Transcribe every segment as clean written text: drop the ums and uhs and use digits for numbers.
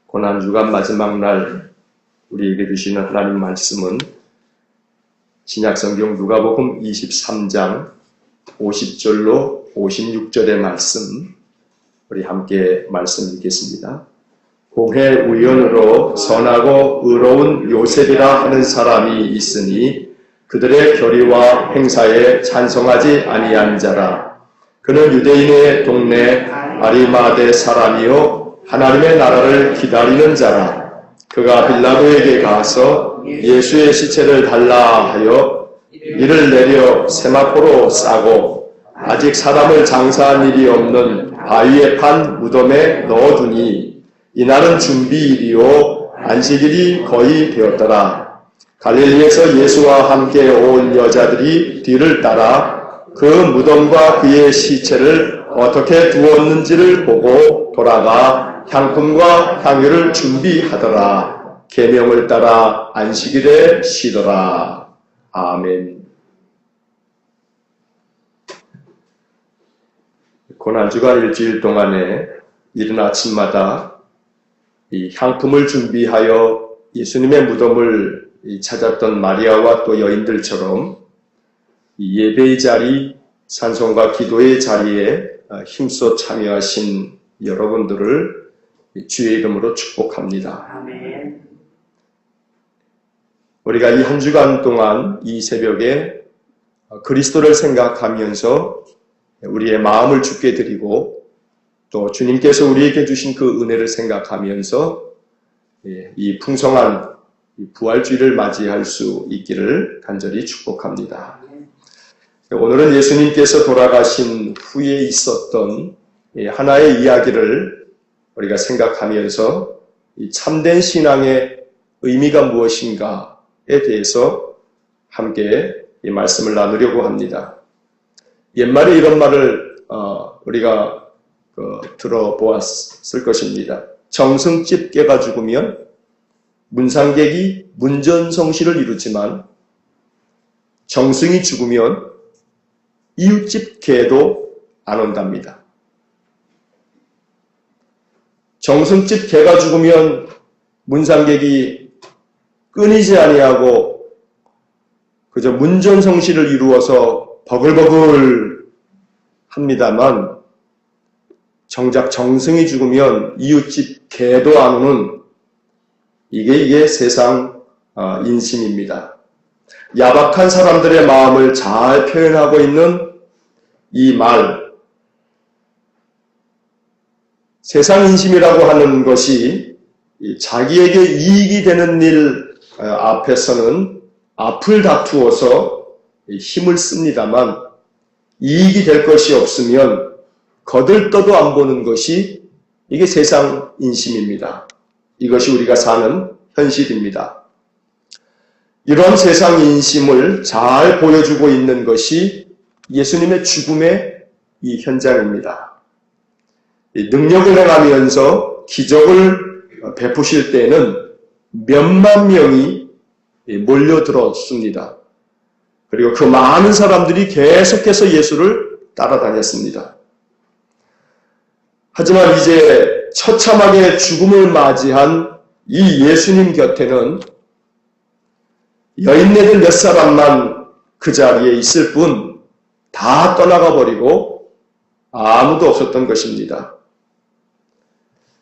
고난주간 마지막 날 우리에게 주시는 하나님 말씀은 신약성경 누가복음 23장 50절로 56절의 말씀, 우리 함께 말씀 읽겠습니다. 공회 우연으로 선하고 의로운 요셉이라 하는 사람이 있으니 그들의 교리와 행사에 찬성하지 아니한 자라. 그는 유대인의 동네 아리마대 사람이요 하나님의 나라를 기다리는 자라. 그가 빌라도에게 가서 예수의 시체를 달라 하여 이를 내려 세마포로 싸고 아직 사람을 장사한 일이 없는 바위에 판 무덤에 넣어두니 이날은 준비일이요 안식일이 거의 되었더라. 갈릴리에서 예수와 함께 온 여자들이 뒤를 따라 그 무덤과 그의 시체를 어떻게 두었는지를 보고 돌아가 향품과 향유를 준비하더라. 계명을 따라 안식일에 쉬더라. 아멘. 고난주가 일주일 동안에 이른 아침마다 이 향품을 준비하여 예수님의 무덤을 찾았던 마리아와 또 여인들처럼 이 예배의 자리, 찬송과 기도의 자리에 힘써 참여하신 여러분들을 주의 이름으로 축복합니다. 아멘. 우리가 이 한 주간 동안 이 새벽에 그리스도를 생각하면서 우리의 마음을 주께 드리고 또 주님께서 우리에게 주신 그 은혜를 생각하면서 이 풍성한 부활주의를 맞이할 수 있기를 간절히 축복합니다. 오늘은 예수님께서 돌아가신 후에 있었던 하나의 이야기를 우리가 생각하면서 이 참된 신앙의 의미가 무엇인가에 대해서 함께 이 말씀을 나누려고 합니다. 옛말에 이런 말을 우리가 들어보았을 것입니다. 정승집 개가 죽으면 문상객이 문전성시를 이루지만 정승이 죽으면 이웃집 개도 안 온답니다. 정승집 개가 죽으면 문상객이 끊이지 아니하고 그저 문전성시를 이루어서 버글버글 합니다만 정작 정승이 죽으면 이웃집 개도 안 오는 이게 세상 인심입니다. 야박한 사람들의 마음을 잘 표현하고 있는 이 말, 세상 인심이라고 하는 것이 자기에게 이익이 되는 일 앞에서는 앞을 다투어서 힘을 씁니다만 이익이 될 것이 없으면 거들떠도 안 보는 것이 이게 세상 인심입니다. 이것이 우리가 사는 현실입니다. 이런 세상 인심을 잘 보여주고 있는 것이 예수님의 죽음의 이 현장입니다. 능력을 행하면서 기적을 베푸실 때에는 몇만 명이 몰려들었습니다. 그리고 그 많은 사람들이 계속해서 예수를 따라다녔습니다. 하지만 이제 처참하게 죽음을 맞이한 이 예수님 곁에는 여인네들 몇 사람만 그 자리에 있을 뿐 다 떠나가 버리고 아무도 없었던 것입니다.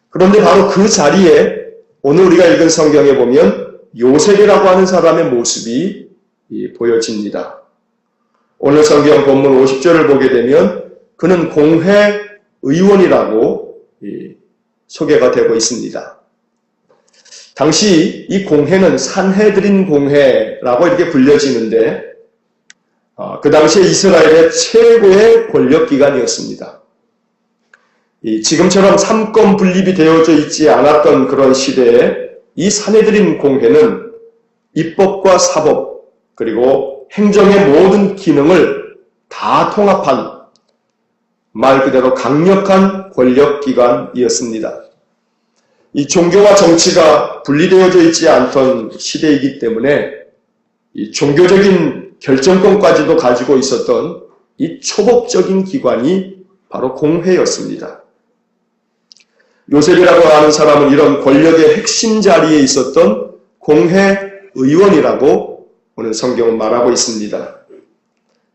그런데 바로 그 자리에 오늘 우리가 읽은 성경에 보면 요셉이라고 하는 사람의 모습이 보여집니다. 오늘 성경 본문 50절을 보게 되면 그는 공회 의원이라고 소개가 되고 있습니다. 당시 이 공회는 산헤드린 공회라고 이렇게 불려지는데 그 당시에 이스라엘의 최고의 권력기관이었습니다. 지금처럼 삼권 분립이 되어져 있지 않았던 그런 시대에 이 산헤드린 공회는 입법과 사법 그리고 행정의 모든 기능을 다 통합한 말 그대로 강력한 권력기관이었습니다. 이 종교와 정치가 분리되어져 있지 않던 시대이기 때문에 이 종교적인 결정권까지도 가지고 있었던 이 초법적인 기관이 바로 공회였습니다. 요셉이라고 하는 사람은 이런 권력의 핵심 자리에 있었던 공회의원이라고 오늘 성경은 말하고 있습니다.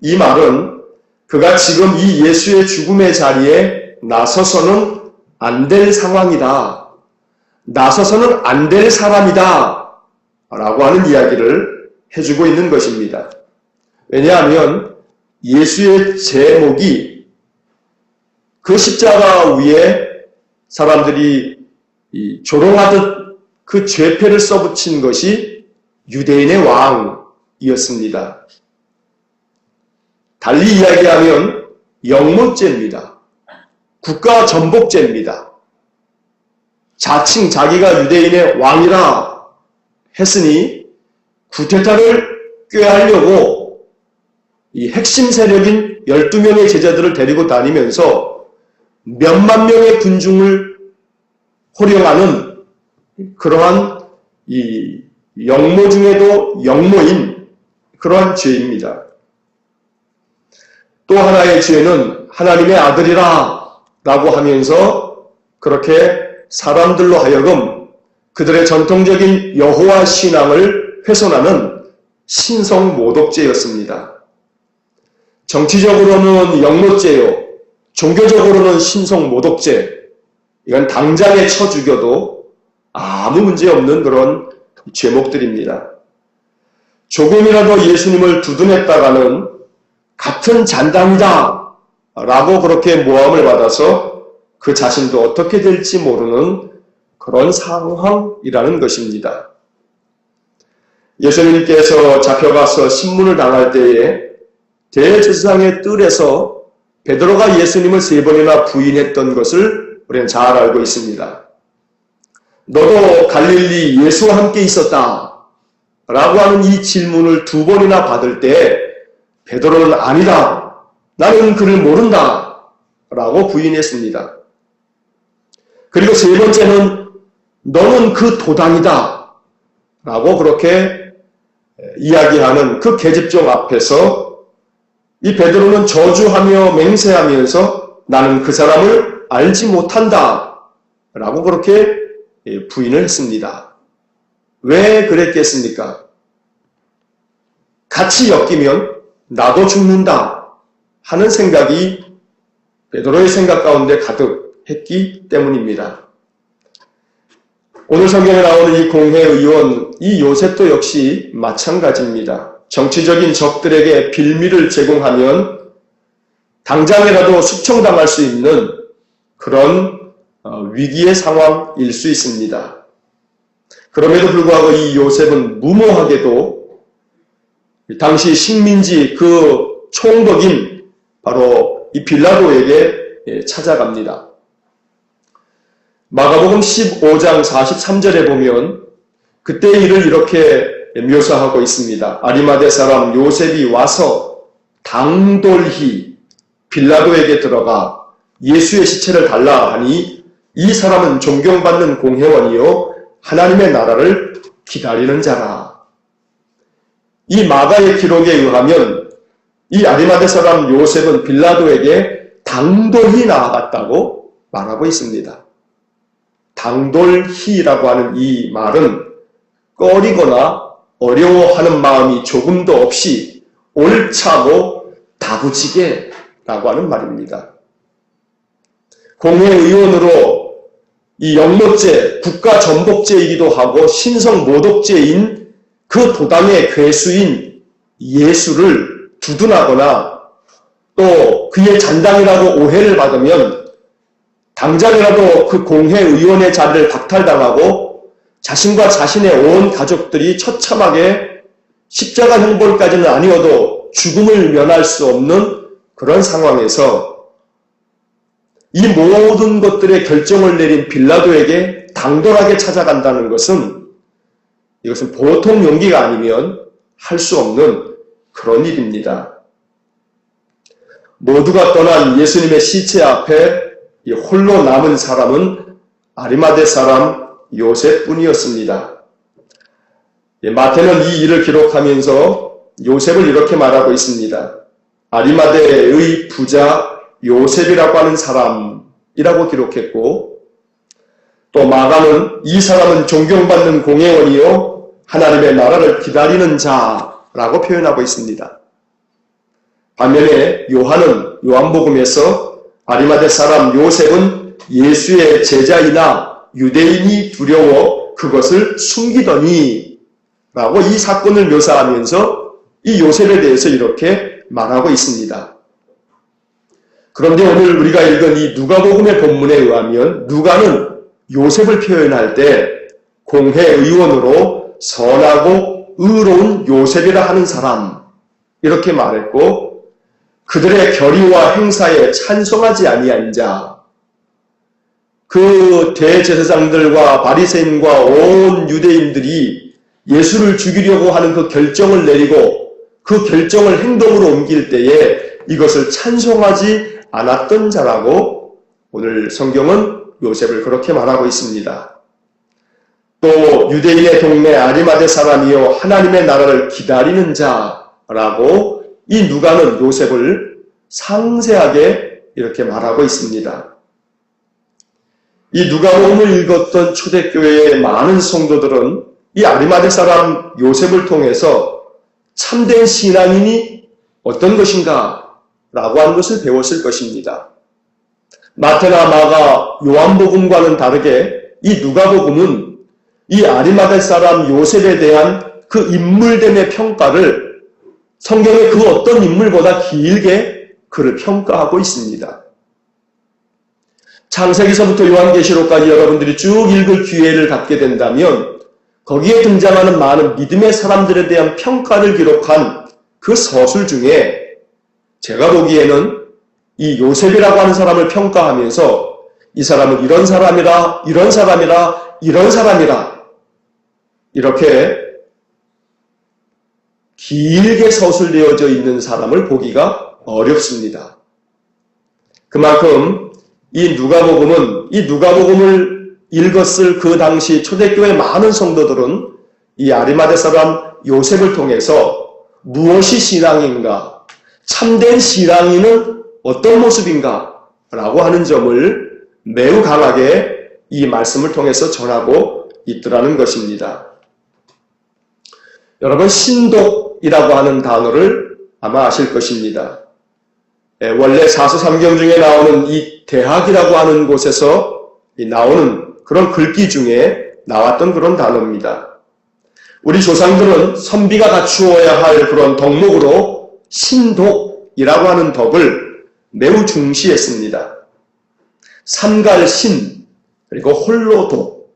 이 말은 그가 지금 이 예수의 죽음의 자리에 나서서는 안 될 상황이다. 나서서는 안 될 사람이다. 라고 하는 이야기를 해주고 있는 것입니다. 왜냐하면 예수의 제목이 그 십자가 위에 사람들이 조롱하듯 그 죄패를 써붙인 것이 유대인의 왕이었습니다. 달리 이야기하면 영모죄입니다. 국가 전복죄입니다. 자칭 자기가 유대인의 왕이라 했으니 구테타를 꾀하려고 이 핵심 세력인 12명의 제자들을 데리고 다니면서 몇만 명의 군중을 호령하는 그러한 이 영모 중에도 영모인 그러한 죄입니다. 또 하나의 죄는 하나님의 아들이라 라고 하면서 그렇게 사람들로 하여금 그들의 전통적인 여호와 신앙을 훼손하는 신성모독죄였습니다. 정치적으로는 영모죄요, 종교적으로는 신성모독죄, 이건 당장에 쳐 죽여도 아무 문제 없는 그런 죄목들입니다. 조금이라도 예수님을 두둔했다가는 같은 잔당이다 라고 그렇게 모함을 받아서 그 자신도 어떻게 될지 모르는 그런 상황이라는 것입니다. 예수님께서 잡혀가서 신문을 당할 때에 대제사장의 뜰에서 베드로가 예수님을 3번이나 부인했던 것을 우리는 잘 알고 있습니다. 너도 갈릴리 예수와 함께 있었다 라고 하는 이 질문을 2번이나 받을 때 베드로는 아니다, 나는 그를 모른다 라고 부인했습니다. 그리고 3번째는 너는 그 도당이다 라고 그렇게 이야기하는 그 계집종 앞에서 이 베드로는 저주하며 맹세하면서 나는 그 사람을 알지 못한다 라고 그렇게 부인을 했습니다. 왜 그랬겠습니까? 같이 엮이면 나도 죽는다 하는 생각이 베드로의 생각 가운데 가득했기 때문입니다. 오늘 성경에 나오는 이 공회의원, 이 요셉도 역시 마찬가지입니다. 정치적인 적들에게 빌미를 제공하면 당장이라도 숙청당할 수 있는 그런 위기의 상황일 수 있습니다. 그럼에도 불구하고 이 요셉은 무모하게도 당시 식민지 그 총독인 바로 이 빌라도에게 찾아갑니다. 마가복음 15장 43절에 보면 그때의 일을 이렇게 묘사하고 있습니다. 아리마대 사람 요셉이 와서 당돌히 빌라도에게 들어가 예수의 시체를 달라 하니 이 사람은 존경받는 공회원이요 하나님의 나라를 기다리는 자라. 이 마가의 기록에 의하면 이 아리마대 사람 요셉은 빌라도에게 당돌히 나아갔다고 말하고 있습니다. 당돌히라고 하는 이 말은 꺼리거나 어려워하는 마음이 조금도 없이 옳차고 다부지게라고 하는 말입니다. 공회의원으로 이 영모죄, 국가전복죄이기도 하고 신성모독죄인 그 도당의 괴수인 예수를 두둔하거나 또 그의 잔당이라고 오해를 받으면 당장이라도 그 공회의원의 자리를 박탈당하고 자신과 자신의 온 가족들이 처참하게 십자가 형벌까지는 아니어도 죽음을 면할 수 없는 그런 상황에서 이 모든 것들의 결정을 내린 빌라도에게 당돌하게 찾아간다는 것은 이것은 보통 용기가 아니면 할 수 없는 그런 일입니다. 모두가 떠난 예수님의 시체 앞에 홀로 남은 사람은 아리마대 사람 요셉뿐이었습니다. 마태는 이 일을 기록하면서 요셉을 이렇게 말하고 있습니다. 아리마대의 부자 요셉이라고 하는 사람이라고 기록했고 또 마가는 이 사람은 존경받는 공회원이요 하나님의 나라를 기다리는 자라고 표현하고 있습니다. 반면에 요한은 요한복음에서 아리마대 사람 요셉은 예수의 제자이나 유대인이 두려워 그것을 숨기더니 라고 이 사건을 묘사하면서 이 요셉에 대해서 이렇게 말하고 있습니다. 그런데 오늘 우리가 읽은 이 누가복음의 본문에 의하면 누가는 요셉을 표현할 때 공회의원으로 선하고 의로운 요셉이라 하는 사람 이렇게 말했고 그들의 결의와 행사에 찬성하지 아니한 자, 그 대제사장들과 바리새인과 온 유대인들이 예수를 죽이려고 하는 그 결정을 내리고 그 결정을 행동으로 옮길 때에 이것을 찬성하지 않았던 자라고 오늘 성경은 요셉을 그렇게 말하고 있습니다. 또 유대인의 동네 아리마대 사람이요 하나님의 나라를 기다리는 자라고 이 누가는 요셉을 상세하게 이렇게 말하고 있습니다. 이 누가복음을 읽었던 초대교회의 많은 성도들은 이 아리마대 사람 요셉을 통해서 참된 신앙인이 어떤 것인가 라고 하는 것을 배웠을 것입니다. 마태나 마가, 요한복음과는 다르게 이 누가복음은 이 아리마대 사람 요셉에 대한 그 인물됨의 평가를 성경의 그 어떤 인물보다 길게 그를 평가하고 있습니다. 창세기서부터 요한계시록까지 여러분들이 쭉 읽을 기회를 갖게 된다면 거기에 등장하는 많은 믿음의 사람들에 대한 평가를 기록한 그 서술 중에 제가 보기에는 이 요셉이라고 하는 사람을 평가하면서 이 사람은 이런 사람이라, 이런 사람이라, 이런 사람이라 이렇게 길게 서술되어져 있는 사람을 보기가 어렵습니다. 그만큼 이 누가복음을 읽었을 그 당시 초대교회 많은 성도들은 이 아리마대 사람 요셉을 통해서 무엇이 신앙인가, 참된 신앙인은 어떤 모습인가 라고 하는 점을 매우 강하게 이 말씀을 통해서 전하고 있더라는 것입니다. 여러분 신독이라고 하는 단어를 아마 아실 것입니다. 원래 사서삼경 중에 나오는 이 대학이라고 하는 곳에서 나오는 그런 글귀 중에 나왔던 그런 단어입니다. 우리 조상들은 선비가 갖추어야 할 그런 덕목으로 신독이라고 하는 덕을 매우 중시했습니다. 삼갈신 그리고 홀로독,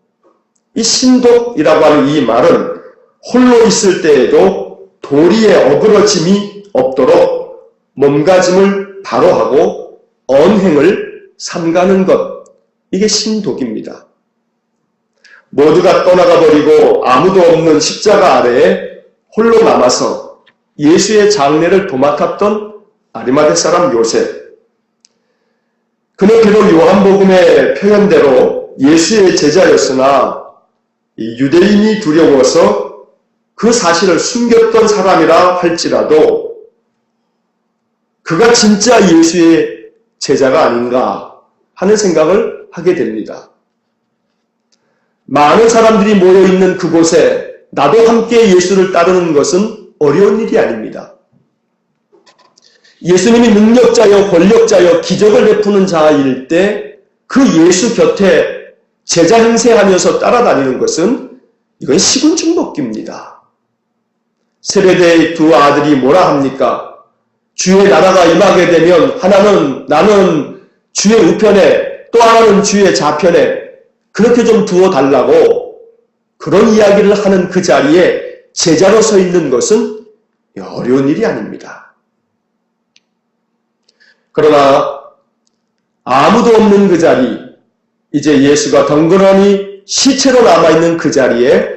이 신독이라고 하는 이 말은 홀로 있을 때에도 도리에 어그러짐이 없도록 몸가짐을 바로 하고 언행을 삼가는 것, 이게 신독입니다. 모두가 떠나가 버리고 아무도 없는 십자가 아래에 홀로 남아서 예수의 장례를 도맡았던 아리마대 사람 요셉. 그는 비록 요한복음의 표현대로 예수의 제자였으나 유대인이 두려워서 그 사실을 숨겼던 사람이라 할지라도 그가 진짜 예수의 제자가 아닌가 하는 생각을 하게 됩니다. 많은 사람들이 모여있는 그곳에 나도 함께 예수를 따르는 것은 어려운 일이 아닙니다. 예수님이 능력자여 권력자여 기적을 베푸는 자일 때 그 예수 곁에 제자 행세하면서 따라다니는 것은 이건 시군중복기입니다. 세베대의 두 아들이 뭐라 합니까? 주의 나라가 임하게 되면 하나는 나는 주의 우편에 또 하나는 주의 좌편에 그렇게 좀 두어달라고 그런 이야기를 하는 그 자리에 제자로 서 있는 것은 어려운 일이 아닙니다. 그러나 아무도 없는 그 자리, 이제 예수가 덩그러니 시체로 남아있는 그 자리에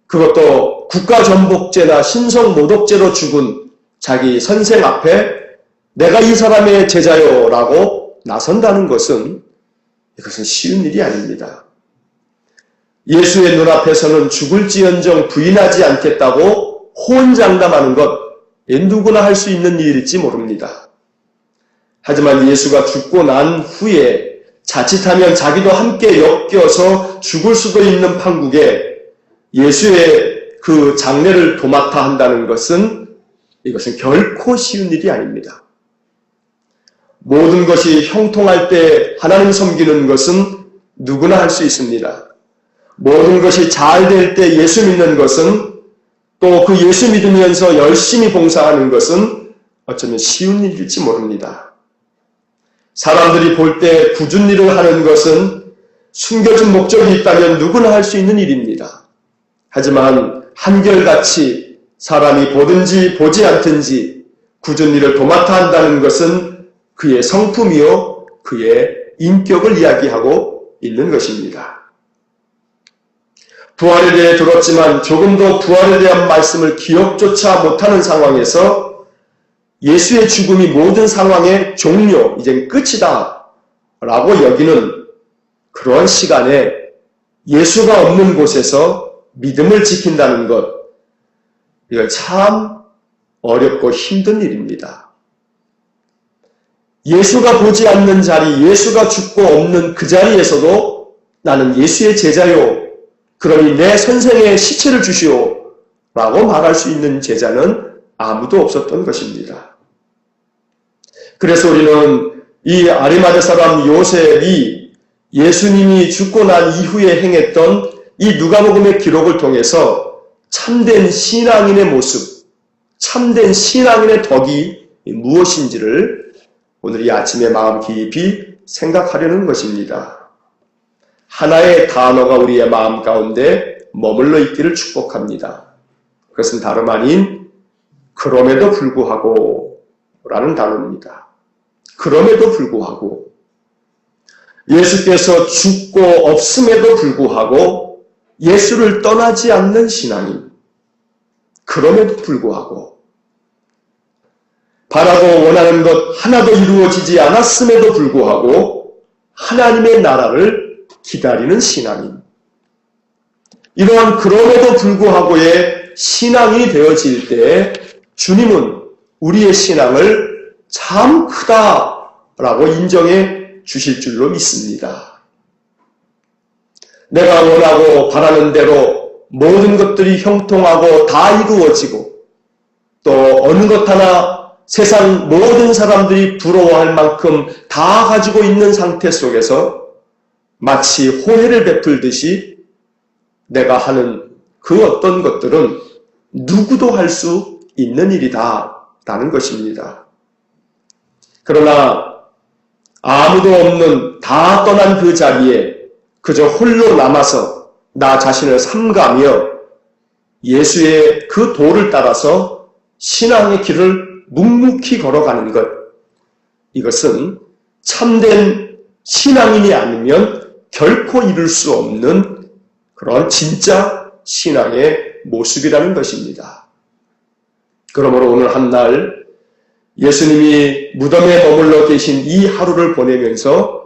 그것도 국가전복죄나 신성모독죄로 죽은 자기 선생 앞에 내가 이 사람의 제자요 라고 나선다는 것은 이것은 쉬운 일이 아닙니다. 예수의 눈앞에서는 죽을지언정 부인하지 않겠다고 호언장담하는 것, 누구나 할 수 있는 일일지 모릅니다. 하지만 예수가 죽고 난 후에 자칫하면 자기도 함께 엮여서 죽을 수도 있는 판국에 예수의 그 장례를 도맡아 한다는 것은 이것은 결코 쉬운 일이 아닙니다. 모든 것이 형통할 때 하나님 섬기는 것은 누구나 할 수 있습니다. 모든 것이 잘 될 때 예수 믿는 것은 또 그 예수 믿으면서 열심히 봉사하는 것은 어쩌면 쉬운 일일지 모릅니다. 사람들이 볼 때 굳은 일을 하는 것은 숨겨진 목적이 있다면 누구나 할 수 있는 일입니다. 하지만 한결같이 사람이 보든지 보지 않든지 굳은 일을 도맡아 한다는 것은 그의 성품이요 그의 인격을 이야기하고 있는 것입니다. 부활에 대해 들었지만 조금도 부활에 대한 말씀을 기억조차 못하는 상황에서 예수의 죽음이 모든 상황의 종료, 이젠 끝이다 라고 여기는 그러한 시간에 예수가 없는 곳에서 믿음을 지킨다는 것, 이건 참 어렵고 힘든 일입니다. 예수가 보지 않는 자리, 예수가 죽고 없는 그 자리에서도 나는 예수의 제자요, 그러니 내 선생의 시체를 주시오 라고 말할 수 있는 제자는 아무도 없었던 것입니다. 그래서 우리는 이 아리마대 사람 요셉이 예수님이 죽고 난 이후에 행했던 이 누가복음의 기록을 통해서 참된 신앙인의 모습, 참된 신앙인의 덕이 무엇인지를 오늘 이 아침에 마음 깊이 생각하려는 것입니다. 하나의 단어가 우리의 마음 가운데 머물러 있기를 축복합니다. 그것은 다름 아닌 그럼에도 불구하고 라는 단어입니다. 그럼에도 불구하고 예수께서 죽고 없음에도 불구하고 예수를 떠나지 않는 신앙인, 그럼에도 불구하고 바라고 원하는 것 하나도 이루어지지 않았음에도 불구하고 하나님의 나라를 기다리는 신앙인, 이러한 그럼에도 불구하고의 신앙이 되어질 때 주님은 우리의 신앙을 참 크다라고 인정해 주실 줄로 믿습니다. 내가 원하고 바라는 대로 모든 것들이 형통하고 다 이루어지고 또 어느 것 하나 세상 모든 사람들이 부러워할 만큼 다 가지고 있는 상태 속에서 마치 호혜를 베풀듯이 내가 하는 그 어떤 것들은 누구도 할 수 있는 일이다 라는 것입니다. 그러나 아무도 없는 다 떠난 그 자리에 그저 홀로 남아서 나 자신을 삼가며 예수의 그 도를 따라서 신앙의 길을 묵묵히 걸어가는 것, 이것은 참된 신앙인이 아니면 결코 이룰 수 없는 그런 진짜 신앙의 모습이라는 것입니다. 그러므로 오늘 한날 예수님이 무덤에 머물러 계신 이 하루를 보내면서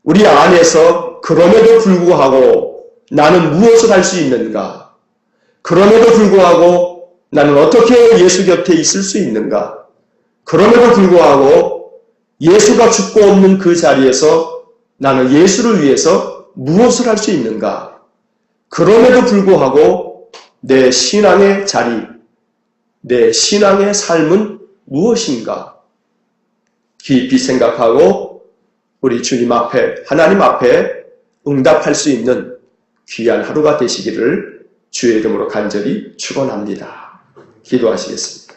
우리 안에서 그럼에도 불구하고 나는 무엇을 할 수 있는가? 그럼에도 불구하고 나는 어떻게 예수 곁에 있을 수 있는가? 그럼에도 불구하고 예수가 죽고 없는 그 자리에서 나는 예수를 위해서 무엇을 할 수 있는가? 그럼에도 불구하고 내 신앙의 자리, 내 신앙의 삶은 무엇인가? 깊이 생각하고 우리 주님 앞에, 하나님 앞에 응답할 수 있는 귀한 하루가 되시기를 주의 이름으로 간절히 축원합니다. 기도하시겠습니다.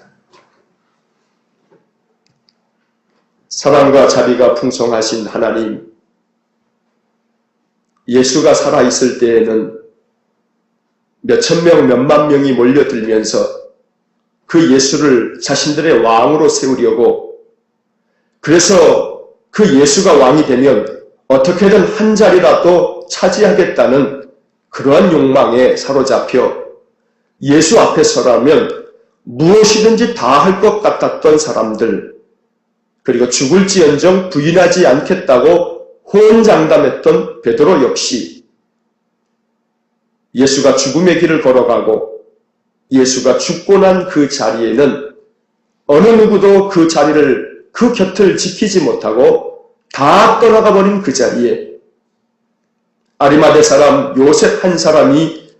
사랑과 자비가 풍성하신 하나님, 예수가 살아있을 때에는 몇천 명, 몇만 명이 몰려들면서 그 예수를 자신들의 왕으로 세우려고, 그래서 그 예수가 왕이 되면 어떻게든 한 자리라도 차지하겠다는 그러한 욕망에 사로잡혀 예수 앞에 서라면 무엇이든지 다 할 것 같았던 사람들, 그리고 죽을지언정 부인하지 않겠다고 호언장담했던 베드로 역시 예수가 죽음의 길을 걸어가고 예수가 죽고 난 그 자리에는 어느 누구도 그 자리를, 그 곁을 지키지 못하고 다 떠나가 버린 그 자리에 아리마대 사람 요셉 한 사람이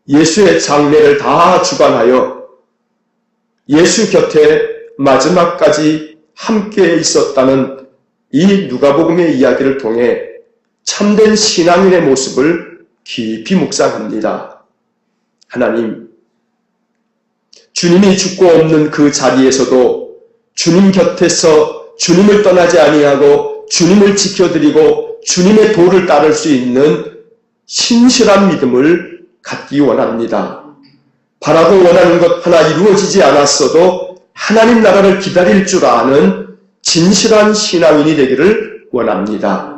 예수의 장례를 다 주관하여 예수 곁에 마지막까지 함께 있었다는 이 누가복음의 이야기를 통해 참된 신앙인의 모습을 깊이 묵상합니다. 하나님, 주님이 죽고 없는 그 자리에서도 주님 곁에서 주님을 떠나지 아니하고 주님을 지켜드리고 주님의 도를 따를 수 있는 신실한 믿음을 갖기 원합니다. 바라고 원하는 것 하나 이루어지지 않았어도 하나님 나라를 기다릴 줄 아는 진실한 신앙인이 되기를 원합니다.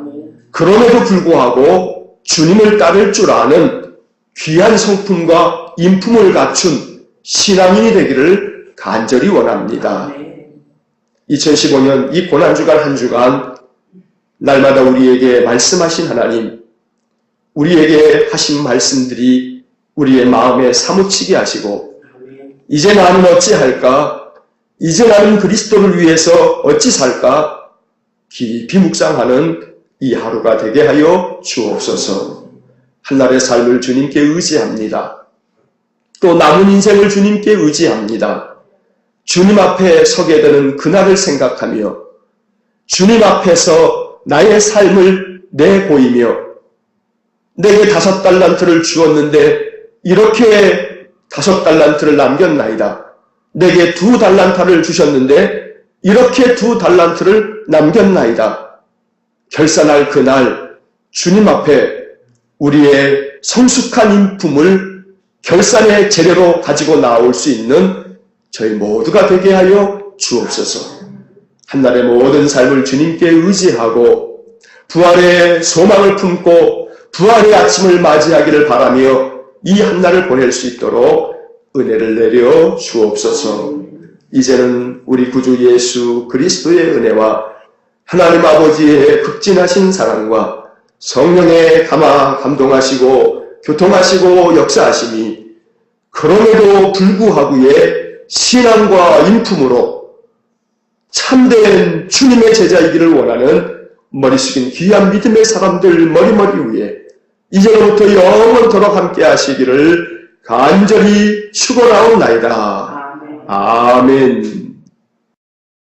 그럼에도 불구하고 주님을 따를 줄 아는 귀한 성품과 인품을 갖춘 신앙인이 되기를 간절히 원합니다. 2015년 이 고난주간 한 주간 날마다 우리에게 말씀하신 하나님, 우리에게 하신 말씀들이 우리의 마음에 사무치게 하시고 이제 나는 어찌할까? 이제 나는 그리스도를 위해서 어찌 살까? 깊이 묵상하는 이 하루가 되게 하여 주옵소서. 한날의 삶을 주님께 의지합니다. 또 남은 인생을 주님께 의지합니다. 주님 앞에 서게 되는 그날을 생각하며 주님 앞에서 나의 삶을 내보이며 내게 5달란트를 주었는데 이렇게 5달란트를 남겼나이다. 내게 2달란트를 주셨는데 이렇게 2달란트를 남겼나이다. 결산할 그날 주님 앞에 우리의 성숙한 인품을 결산의 재료로 가지고 나올 수 있는 저희 모두가 되게 하여 주옵소서. 한날의 모든 삶을 주님께 의지하고 부활의 소망을 품고 부활의 아침을 맞이하기를 바라며 이 한날을 보낼 수 있도록 은혜를 내려 주옵소서. 이제는 우리 구주 예수 그리스도의 은혜와 하나님 아버지의 극진하신 사랑과 성령의 감동하시고 교통하시고 역사하심이 그럼에도 불구하고의 신앙과 인품으로 참된 주님의 제자이기를 원하는 머리 숙인 귀한 믿음의 사람들 머리머리 위에 이제부터 영원토록 함께 하시기를 간절히 축원하옵나이다. 아멘.